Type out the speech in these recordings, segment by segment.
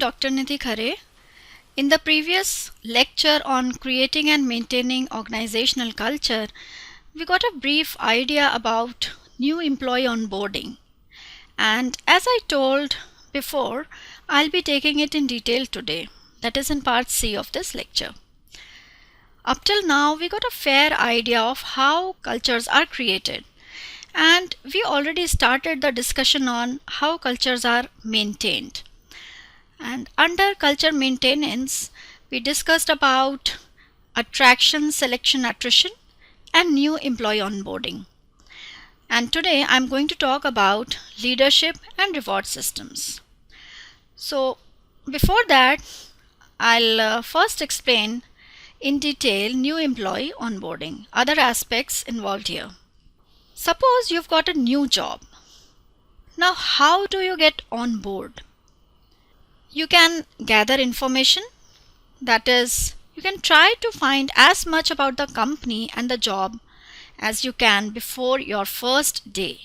Dr. Nidhi Khare. In the previous lecture on creating and maintaining organizational culture, we got a brief idea about new employee onboarding. And as I told before, I'll be taking it in detail today. That is in part C of this lecture. Up till now, we got a fair idea of how cultures are created. And we already started the discussion on how cultures are maintained. And under culture maintenance, we discussed about attraction, selection, attrition, and new employee onboarding. And today I'm going to talk about leadership and reward systems. So before that, I'll first explain in detail new employee onboarding, other aspects involved here. Suppose you've got a new job. Now, how do you get on board? You can gather information, that is, you can try to find as much about the company and the job as you can before your first day.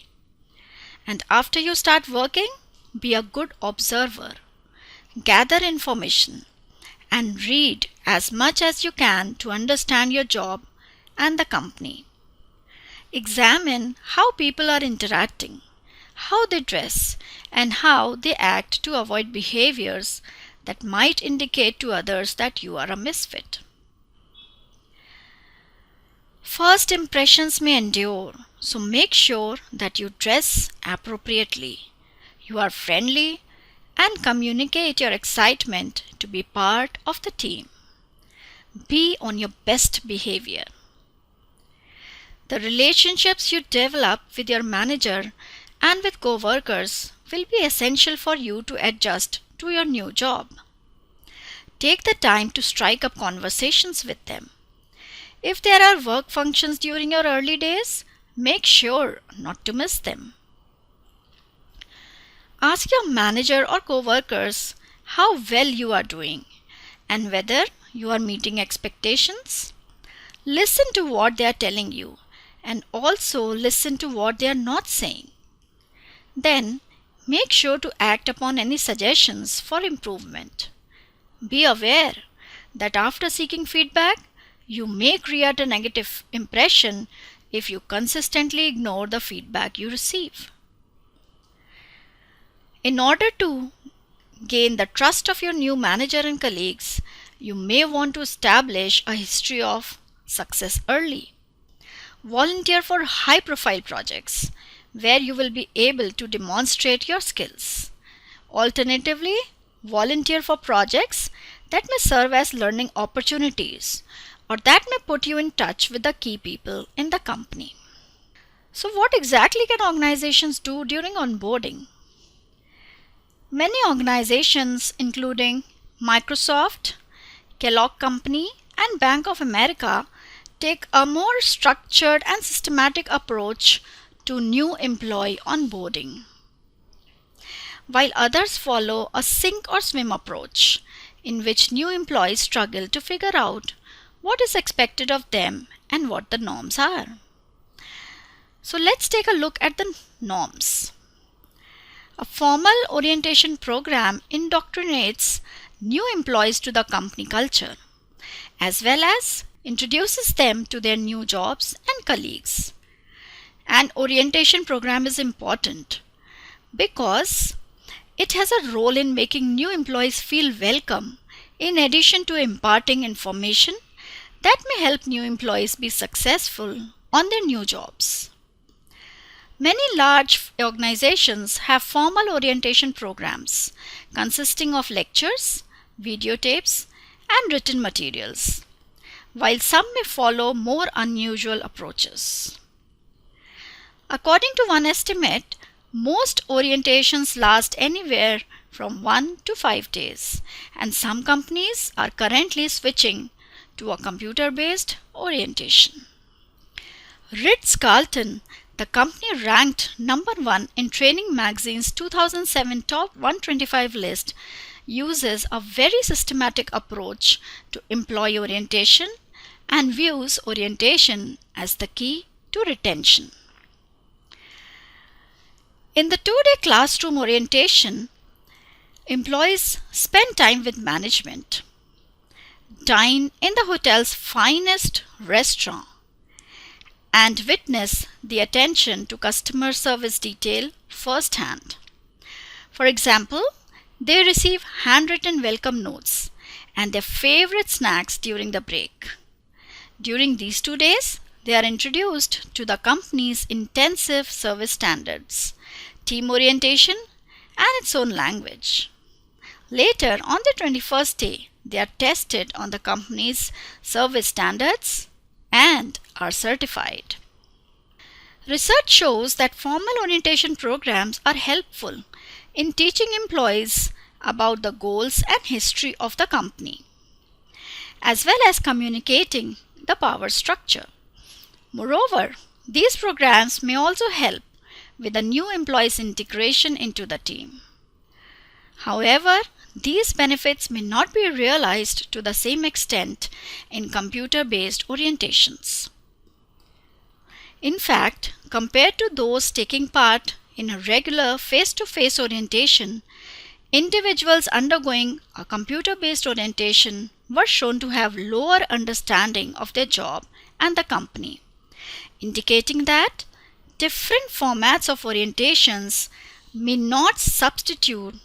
And after you start working, be a good observer. Gather information and read as much as you can to understand your job and the company. Examine how people are interacting, how they dress, and how they act to avoid behaviors that might indicate to others that you are a misfit. First impressions may endure, so make sure that you dress appropriately. You are friendly and communicate your excitement to be part of the team. Be on your best behavior. The relationships you develop with your manager and with co-workers will be essential for you to adjust to your new job. Take the time to strike up conversations with them. If there are work functions during your early days, make sure not to miss them. Ask your manager or co-workers how well you are doing and whether you are meeting expectations. Listen to what they are telling you and also listen to what they are not saying. Then, make sure to act upon any suggestions for improvement. Be aware that after seeking feedback, you may create a negative impression if you consistently ignore the feedback you receive. In order to gain the trust of your new manager and colleagues, you may want to establish a history of success early. Volunteer for high-profile projects where you will be able to demonstrate your skills. Alternatively, volunteer for projects that may serve as learning opportunities or that may put you in touch with the key people in the company. So what exactly can organizations do during onboarding? Many organizations, including Microsoft, Kellogg Company, and Bank of America, take a more structured and systematic approach to new employee onboarding, while others follow a sink or swim approach in which new employees struggle to figure out what is expected of them and what the norms are. So let's take a look at the norms. A formal orientation program indoctrinates new employees to the company culture, as well as introduces them to their new jobs and colleagues. An orientation program is important because it has a role in making new employees feel welcome in addition to imparting information that may help new employees be successful on their new jobs. Many large organizations have formal orientation programs consisting of lectures, videotapes, and written materials, while some may follow more unusual approaches. According to one estimate, most orientations last anywhere from 1 to 5 days, and some companies are currently switching to a computer-based orientation. Ritz-Carlton, the company ranked number 1 in Training Magazine's 2007 Top 125 list, uses a very systematic approach to employee orientation and views orientation as the key to retention. In the 2-day classroom orientation, Employees spend time with management, dine in the hotel's finest restaurant, and witness the attention to customer service detail firsthand. For example, they receive handwritten welcome notes and their favorite snacks during the break. During these 2 days, they are introduced to the company's intensive service standards, team orientation, and its own language. Later, on the 21st day, they are tested on the company's service standards and are certified. Research shows that formal orientation programs are helpful in teaching employees about the goals and history of the company, as well as communicating the power structure. Moreover, these programs may also help with the new employees' integration into the team. However, these benefits may not be realized to the same extent in computer-based orientations. In fact, compared to those taking part in a regular face-to-face orientation, individuals undergoing a computer-based orientation were shown to have lower understanding of their job and the company, indicating that different formats of orientations may not substitute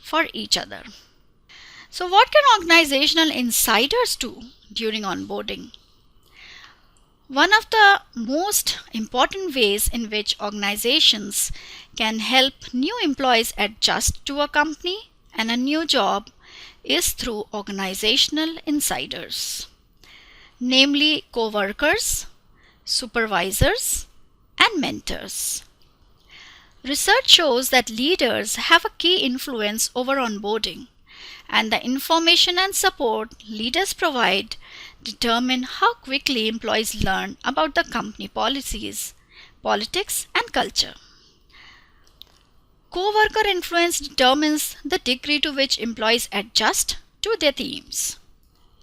for each other. So, what can organizational insiders do during onboarding? One of the most important ways in which organizations can help new employees adjust to a company and a new job is through organizational insiders, namely co-workers, supervisors, and mentors. Research shows that leaders have a key influence over onboarding, and the information and support leaders provide determine how quickly employees learn about the company policies, politics, and culture. Co-worker influence determines the degree to which employees adjust to their teams.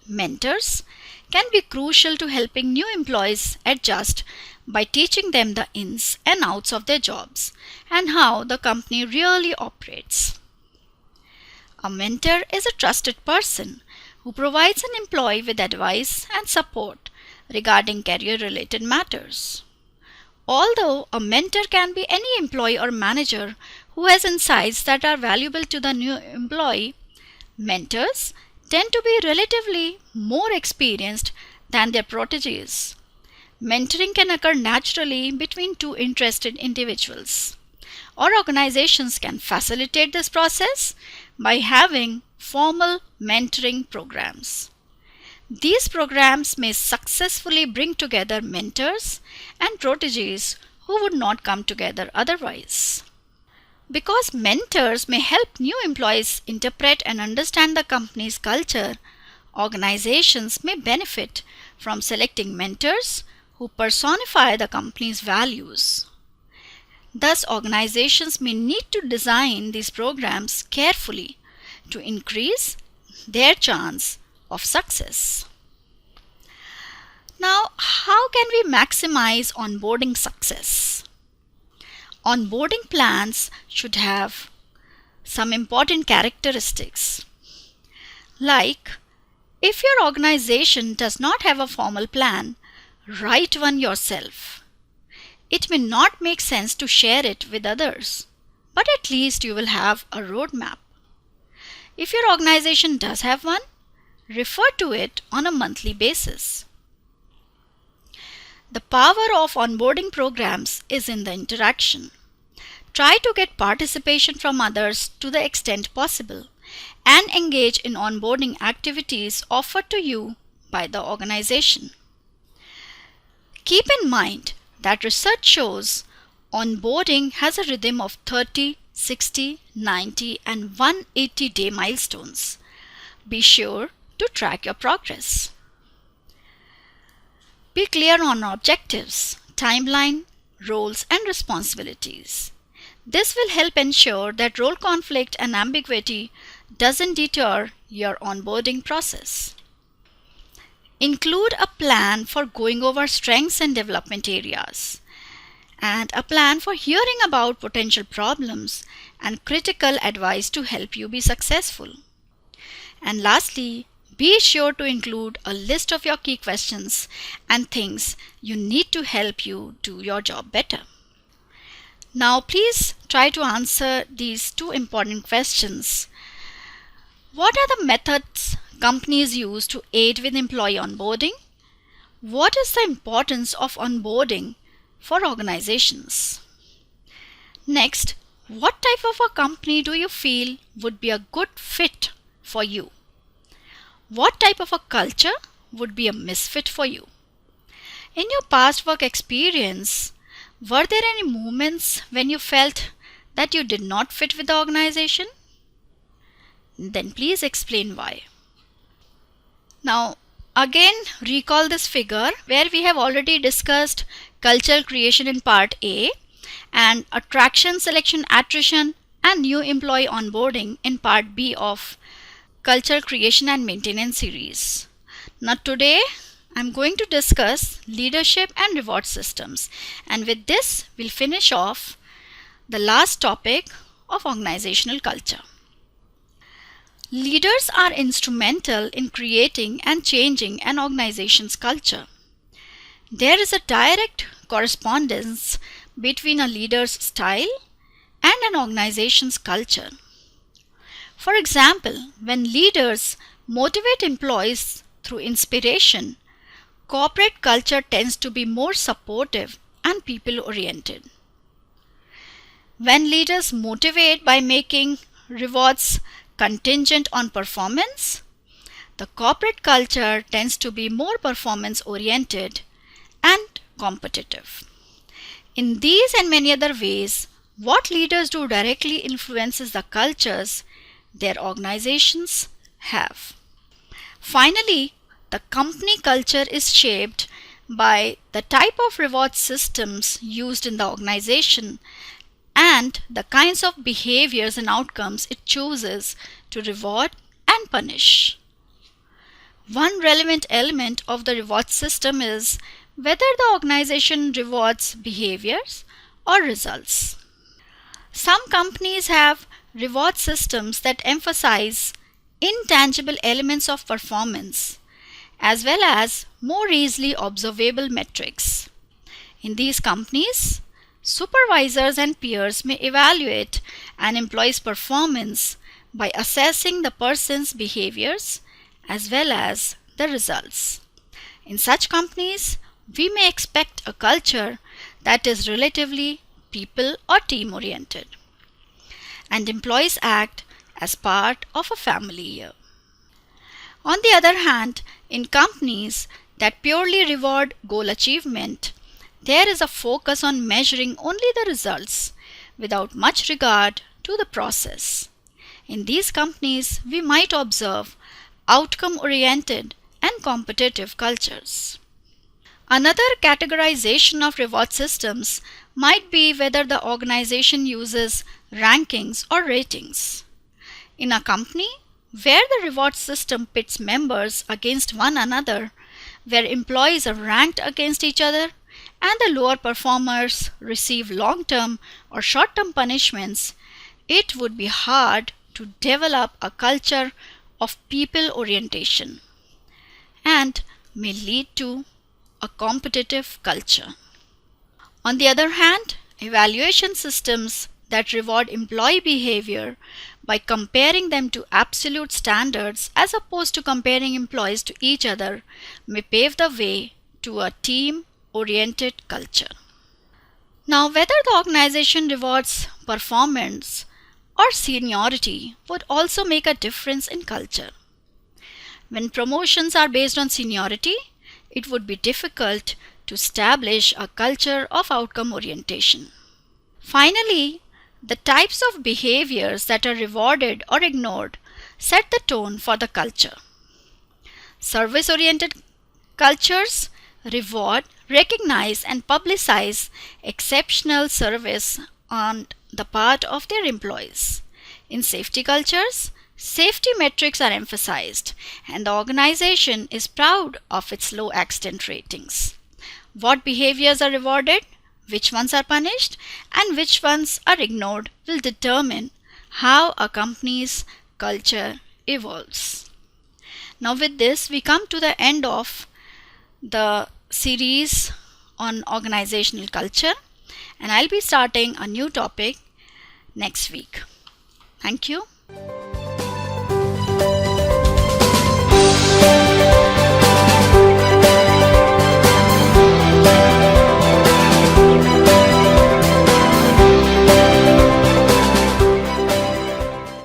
Mentors can be crucial to helping new employees adjust by teaching them the ins and outs of their jobs and how the company really operates. A mentor is a trusted person who provides an employee with advice and support regarding career-related matters. Although a mentor can be any employee or manager who has insights that are valuable to the new employee, mentors tend to be relatively more experienced than their proteges. Mentoring can occur naturally between two interested individuals, or organizations can facilitate this process by having formal mentoring programs. These programs may successfully bring together mentors and proteges who would not come together otherwise. Because mentors may help new employees interpret and understand the company's culture, organizations may benefit from selecting mentors who personify the company's values. Thus, organizations may need to design these programs carefully to increase their chance of success. Now, how can we maximize onboarding success? Onboarding plans should have some important characteristics. Like, if your organization does not have a formal plan, write one yourself. It may not make sense to share it with others, but at least you will have a roadmap. If your organization does have one, refer to it on a monthly basis. The power of onboarding programs is in the interaction. Try to get participation from others to the extent possible and engage in onboarding activities offered to you by the organization. Keep in mind that research shows onboarding has a rhythm of 30, 60, 90, and 180-day milestones. Be sure to track your progress. Be clear on objectives, timeline, roles, and responsibilities. This will help ensure that role conflict and ambiguity doesn't deter your onboarding process. Include a plan for going over strengths and development areas and a plan for hearing about potential problems and critical advice to help you be successful. And lastly, be sure to include a list of your key questions and things you need to help you do your job better. Now, please try to answer these two important questions. What are the methods companies use to aid with employee onboarding? What is the importance of onboarding for organizations? Next, what type of a company do you feel would be a good fit for you? What type of a culture would be a misfit for you? In your past work experience, were there any moments when you felt that you did not fit with the organization? Then please explain why. Now, again, recall this figure where we have already discussed cultural creation in part A and attraction, selection, attrition and new employee onboarding in part B of cultural creation and maintenance series. Now today I'm going to discuss leadership and reward systems, and with this we'll finish off the last topic of organizational culture. Leaders are instrumental in creating and changing an organization's culture. There is a direct correspondence between a leader's style and an organization's culture. For example, when leaders motivate employees through inspiration, corporate culture tends to be more supportive and people-oriented. When leaders motivate by making rewards contingent on performance, the corporate culture tends to be more performance-oriented and competitive. In these and many other ways, what leaders do directly influences the cultures their organizations have. Finally, the company culture is shaped by the type of reward systems used in the organization and the kinds of behaviors and outcomes it chooses to reward and punish. One relevant element of the reward system is whether the organization rewards behaviors or results. Some companies have reward systems that emphasize intangible elements of performance as well as more easily observable metrics. In these companies, supervisors and peers may evaluate an employee's performance by assessing the person's behaviors as well as the results. In such companies, we may expect a culture that is relatively people or team oriented, and employees act as part of a family here. On the other hand, in companies that purely reward goal achievement, there is a focus on measuring only the results without much regard to the process. In these companies, we might observe outcome-oriented and competitive cultures. Another categorization of reward systems might be whether the organization uses rankings or ratings. In a company where the reward system pits members against one another, where employees are ranked against each other, and the lower performers receive long-term or short-term punishments, it would be hard to develop a culture of people orientation and may lead to a competitive culture. On the other hand, evaluation systems that reward employee behavior by comparing them to absolute standards as opposed to comparing employees to each other may pave the way to a team-oriented culture. Now, whether the organization rewards performance or seniority would also make a difference in culture. When promotions are based on seniority, it would be difficult to establish a culture of outcome orientation. Finally, the types of behaviors that are rewarded or ignored set the tone for the culture. Service-oriented cultures reward, recognize, and publicize exceptional service on the part of their employees. In safety cultures, safety metrics are emphasized, and the organization is proud of its low accident ratings. What behaviors are rewarded? which ones are punished and which ones are ignored will determine how a company's culture evolves. Now, with this, we come to the end of the series on organizational culture, and I'll be starting a new topic next week. Thank you.